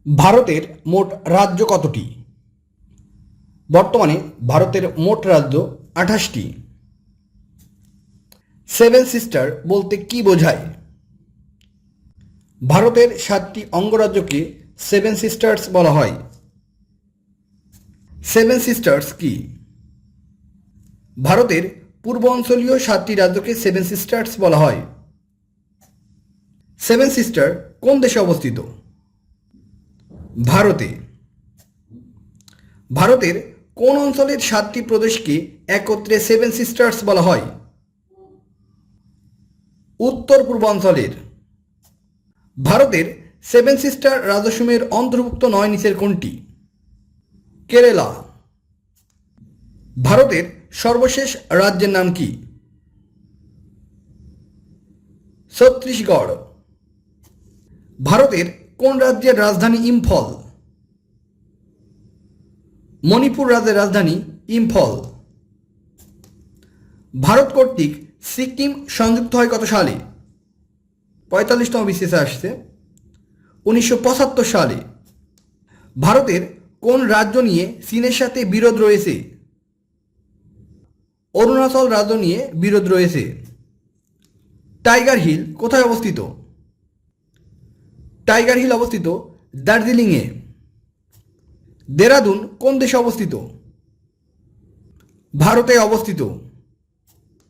ভারতের মোট রাজ্য কতটি? বর্তমানে ভারতের মোট রাজ্য 28টি। সেভেন সিস্টার বলতে কি বোঝায়? ভারতের 7টি অঙ্গরাজ্যকে সেভেন সিস্টার্স বলা হয়। সেভেন সিস্টার্স কি? ভারতের পূর্ব অঞ্চলীয় 7টি রাজ্যকে সেভেন সিস্টার্স বলা হয়। সেভেন সিস্টার কোন দেশে অবস্থিত? ভারতে। ভারতের কোন অঞ্চলের 7টি প্রদেশকে একত্রে সেভেন সিস্টার্স বলা হয়? উত্তর পূর্বাঞ্চলের। ভারতের সেভেন সিস্টার রাজ্যসমূহের অন্তর্ভুক্ত 9 নিচের কোনটি? কেরালা। ভারতের সর্বশেষ রাজ্যের নাম কি? ছত্তিশগড়। ভারতের কোন রাজ্যের রাজধানী ইম্ফল? মণিপুর রাজ্যের রাজধানী ইম্ফল। ভারত কর্তৃক সিকিম সংযুক্ত হয় কত সালে? 45তম বিসিএসে আসছে 1975 সালে। ভারতের কোন রাজ্য নিয়ে চীনের সাথে বিরোধ রয়েছে? অরুণাচল রাজ্য নিয়ে বিরোধ রয়েছে। টাইগার হিল কোথায় অবস্থিত? টাইগার হিল অবস্থিত দার্জিলিংয়ে। দেরাদুন কোন দেশে অবস্থিত? ভারতে অবস্থিত।